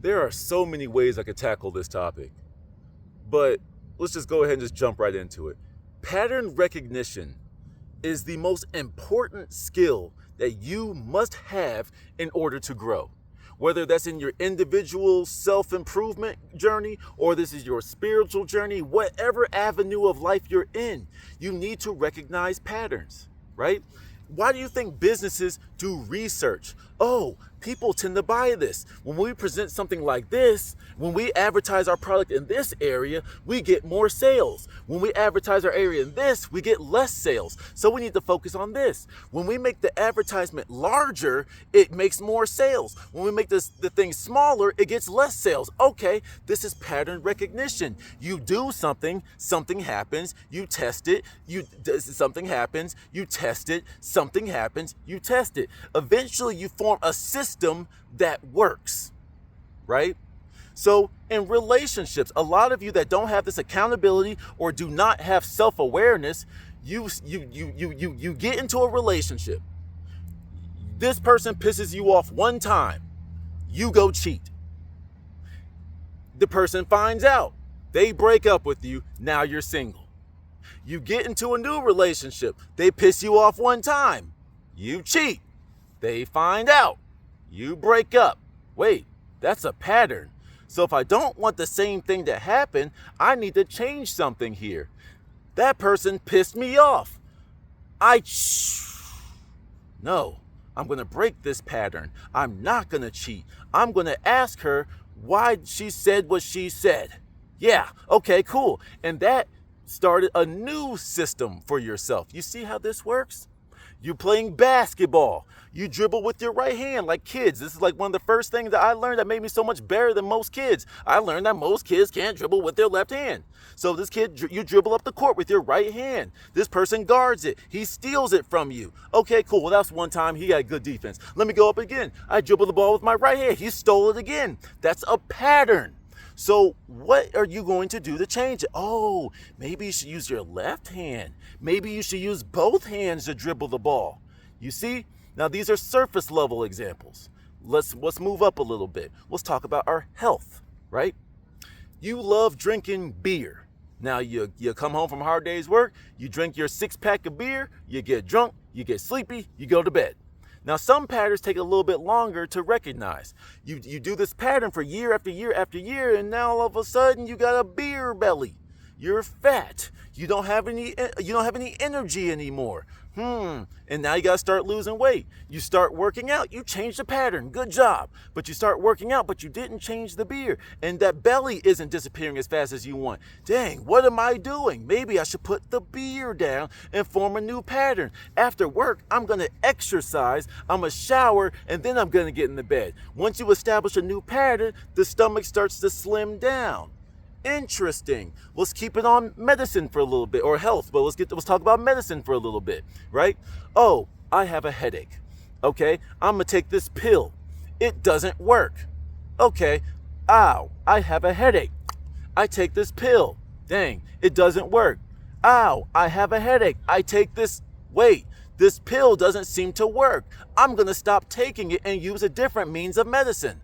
There are so many ways I could tackle this topic, but let's just go ahead and just jump right into it. Pattern recognition is the most important skill that you must have in order to grow. Whether that's in your individual self-improvement journey or this is your spiritual journey, whatever avenue of life you're in, you need to recognize patterns, right? Why do you think businesses do research? Oh, people tend to buy this. When we present something like this, when we advertise our product in this area, we get more sales. When we advertise our area in this, we get less sales. So we need to focus on this. When we make the advertisement larger, it makes more sales. When we make the thing smaller, it gets less sales. Okay, this is pattern recognition. You do something, something happens, you test it, something happens, you test it, something happens, you test it. Eventually, you form a system that works, right? So in relationships, a lot of you that don't have this accountability or do not have self-awareness, you get into a relationship. This person pisses you off one time, you go cheat. The person finds out, they break up with you, now you're single. You get into a new relationship, they piss you off one time, you cheat. They find out, you break up. Wait, that's a pattern. So if I don't want the same thing to happen, I need to change something here. That person pissed me off. No, I'm going to break this pattern. I'm not going to cheat. I'm going to ask her why she said what she said. Yeah, okay, cool. And that started a new system for yourself. You see how this works? You're playing basketball. You dribble with your right hand like kids. This is like one of the first things that I learned that made me so much better than most kids. I learned that most kids can't dribble with their left hand. So this kid, you dribble up the court with your right hand. This person guards it. He steals it from you. Okay, cool. Well, that's one time he had good defense. Let me go up again. I dribble the ball with my right hand. He stole it again. That's a pattern. So what are you going to do to change it? Oh, maybe you should use your left hand. Maybe you should use both hands to dribble the ball. You see? Now these are surface level examples. Let's move up a little bit. Let's talk about our health, right? You love drinking beer. Now you come home from a hard day's work, you drink your 6-pack of beer, you get drunk, you get sleepy, you go to bed. Now, some patterns take a little bit longer to recognize. You do this pattern for year after year after year, and now all of a sudden you got a beer belly. You're fat. You don't have any energy anymore. And now you got to start losing weight. You start working out. You change the pattern. Good job. But you start working out, but you didn't change the beer. And that belly isn't disappearing as fast as you want. Dang, what am I doing? Maybe I should put the beer down and form a new pattern. After work, I'm going to exercise, I'm going to shower, and then I'm going to get in the bed. Once you establish a new pattern, the stomach starts to slim down. Interesting. Let's keep it on medicine for a little bit, or health, but let's talk about medicine for a little bit, right? Oh, I have a headache. Okay, I'm gonna take this pill. It doesn't work. Okay, ow, I have a headache. I take this pill. Dang, it doesn't work. Ow, I have a headache. I take this. Wait, this pill doesn't seem to work. I'm gonna stop taking it and use a different means of medicine.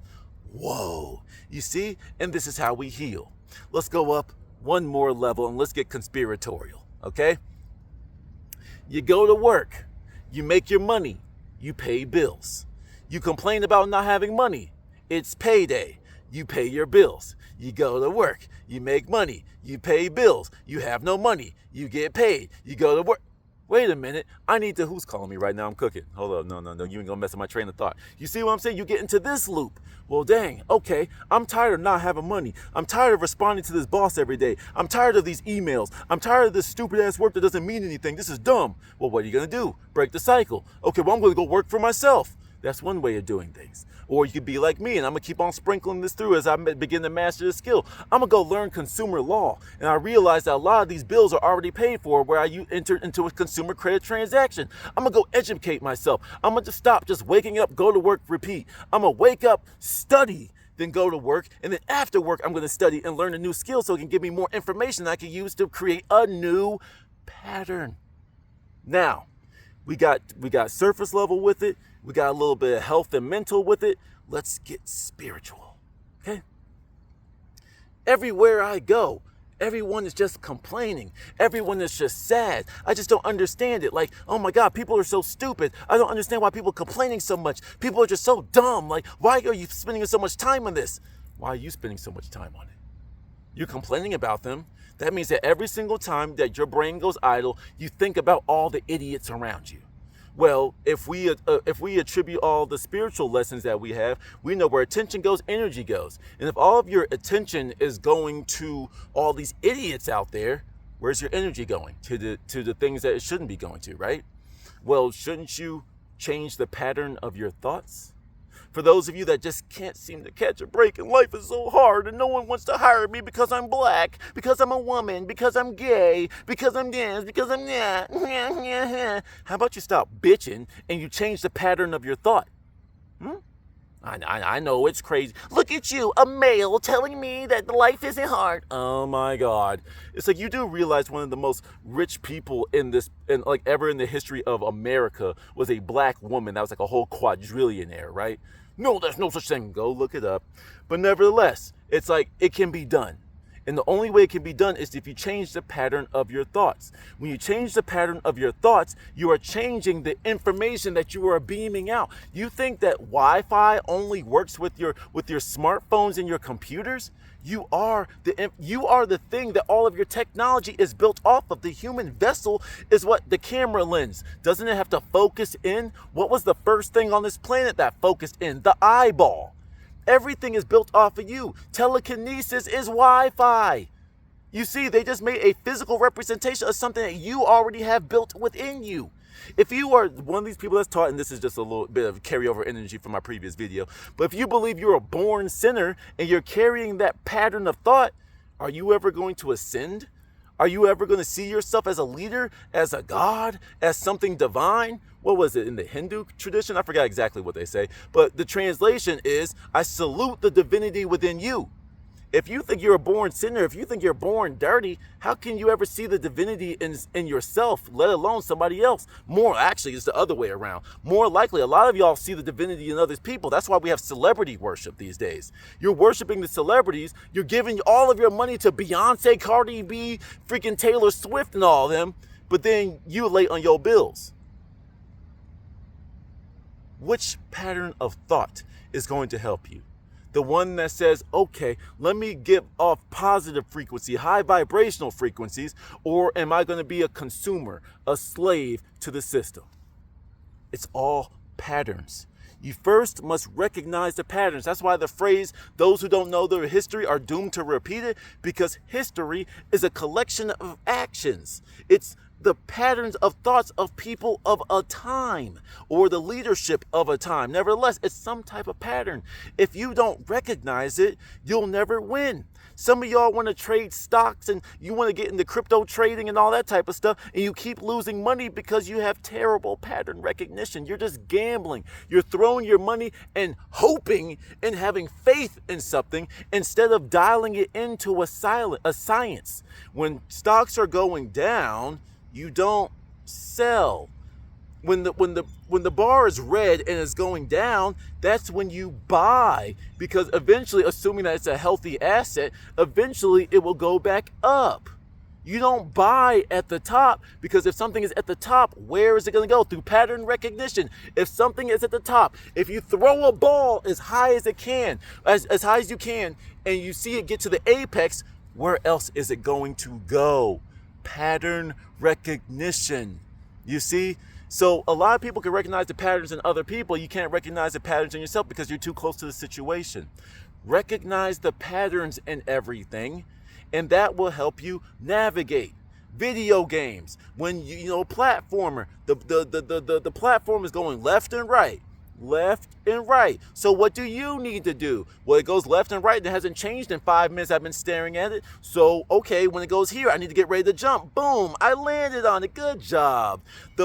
Whoa, you see? And this is how we heal. Let's go up one more level and let's get conspiratorial, okay? You go to work, you make your money, you pay bills. You complain about not having money. It's payday. You pay your bills. You go to work, you make money, you pay bills. You have no money, you get paid. You go to work. Wait a minute, who's calling me right now? I'm cooking. Hold up, no, you ain't gonna mess with my train of thought. You see what I'm saying? You get into this loop. Well, dang, okay, I'm tired of not having money. I'm tired of responding to this boss every day. I'm tired of these emails. I'm tired of this stupid ass work that doesn't mean anything. This is dumb. Well, what are you gonna do? Break the cycle. Okay, well, I'm gonna go work for myself. That's one way of doing things. Or you could be like me, and I'm gonna keep on sprinkling this through as I begin to master the skill. I'm gonna go learn consumer law, and I realize that a lot of these bills are already paid for where I enter into a consumer credit transaction. I'm gonna go educate myself. I'm gonna just stop just waking up, go to work, repeat. I'm gonna wake up, study, then go to work, and then after work, I'm gonna study and learn a new skill so it can give me more information that I can use to create a new pattern. Now, we got surface level with it. We got a little bit of health and mental with it. Let's get spiritual. Okay? Everywhere I go, everyone is just complaining. Everyone is just sad. I just don't understand it. Like, oh my God, people are so stupid. I don't understand why people are complaining so much. People are just so dumb. Like, why are you spending so much time on this? Why are you spending so much time on it? You're complaining about them. That means that every single time that your brain goes idle, you think about all the idiots around you. Well, if we attribute all the spiritual lessons that we have, we know where attention goes, energy goes. And if all of your attention is going to all these idiots out there, where's your energy going? To the things that it shouldn't be going to, right? Well, shouldn't you change the pattern of your thoughts? For those of you that just can't seem to catch a break and life is so hard and no one wants to hire me because I'm black, because I'm a woman, because I'm gay, because I'm this, because I'm that. How about you stop bitching and you change the pattern of your thought? I know it's crazy. Look at you, a male telling me that life isn't hard. Oh my God. It's like you do realize one of the most rich people ever in the history of America was a black woman. That was like a whole quadrillionaire, right? No, there's no such thing. Go look it up. But nevertheless, it's like it can be done. And the only way it can be done is if you change the pattern of your thoughts. When you change the pattern of your thoughts, you are changing the information that you are beaming out. You think that Wi-Fi only works with your smartphones and your computers? You are the thing that all of your technology is built off of. The human vessel is what? The camera lens. Doesn't it have to focus in? What was the first thing on this planet that focused in? The eyeball. Everything is built off of you. Telekinesis is Wi-Fi. You see, they just made a physical representation of something that you already have built within you. If you are one of these people that's taught, and this is just a little bit of carryover energy from my previous video, but if you believe you're a born sinner and you're carrying that pattern of thought, are you ever going to ascend? Are you ever going to see yourself as a leader, as a god, as something divine? What was it in the Hindu tradition? I forgot exactly what they say, but the translation is, I salute the divinity within you. If you think you're a born sinner, if you think you're born dirty, how can you ever see the divinity in yourself, let alone somebody else? Actually, it's the other way around. More likely, a lot of y'all see the divinity in other people. That's why we have celebrity worship these days. You're worshiping the celebrities. You're giving all of your money to Beyonce, Cardi B, freaking Taylor Swift and all of them, but then you late on your bills. Which pattern of thought is going to help you? The one that says, okay, let me give off positive frequency, high vibrational frequencies, or am I going to be a consumer, a slave to the system? It's all patterns. You first must recognize the patterns. That's why the phrase, those who don't know their history are doomed to repeat it, because history is a collection of actions. It's the patterns of thoughts of people of a time or the leadership of a time. Nevertheless, it's some type of pattern. If you don't recognize it, you'll never win. Some of y'all want to trade stocks and you want to get into crypto trading and all that type of stuff, and you keep losing money because you have terrible pattern recognition. You're just gambling. You're throwing your money and hoping and having faith in something instead of dialing it into a science. When stocks are going down, you don't sell. When the bar is red and it's going down, that's when you buy, because eventually, assuming that it's a healthy asset, eventually it will go back up. You don't buy at the top, because if something is at the top, where is it going to go? Through pattern recognition. If something is at the top, if you throw a ball as high as it can, as high as you can, and you see it get to the apex, where else is it going to go? Pattern recognition. You see? So a lot of people can recognize the patterns in other people. You can't recognize the patterns in yourself because you're too close to the situation. Recognize the patterns in everything, and that will help you navigate. Video games, when platformer, the platform is going left and right. Left and right. So what do you need to do? Well, it goes left and right and it hasn't changed in 5 minutes. I've been staring at it. So, okay, when it goes here, I need to get ready to jump. Boom, I landed on it. Good job.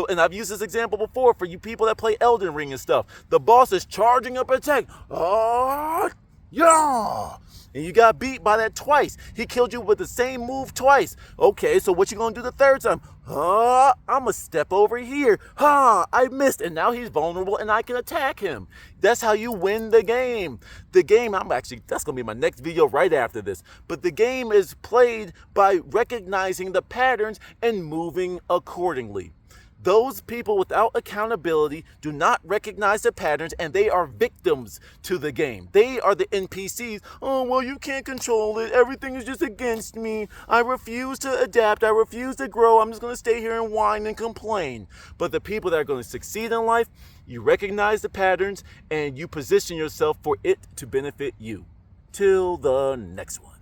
And I've used this example before for you people that play Elden Ring and stuff. The boss is charging up attack. Oh, yeah. and you got beat by that twice. He killed you with the same move twice. Okay, so what you gonna do the third time? I'm gonna step over here. I missed, and now he's vulnerable and I can attack him. That's how you win the game. The game, that's gonna be my next video right after this. But the game is played by recognizing the patterns and moving accordingly. Those people without accountability do not recognize the patterns, and they are victims to the game. They are the NPCs. Oh, well, you can't control it. Everything is just against me. I refuse to adapt. I refuse to grow. I'm just going to stay here and whine and complain. But the people that are going to succeed in life, you recognize the patterns and you position yourself for it to benefit you. Till the next one.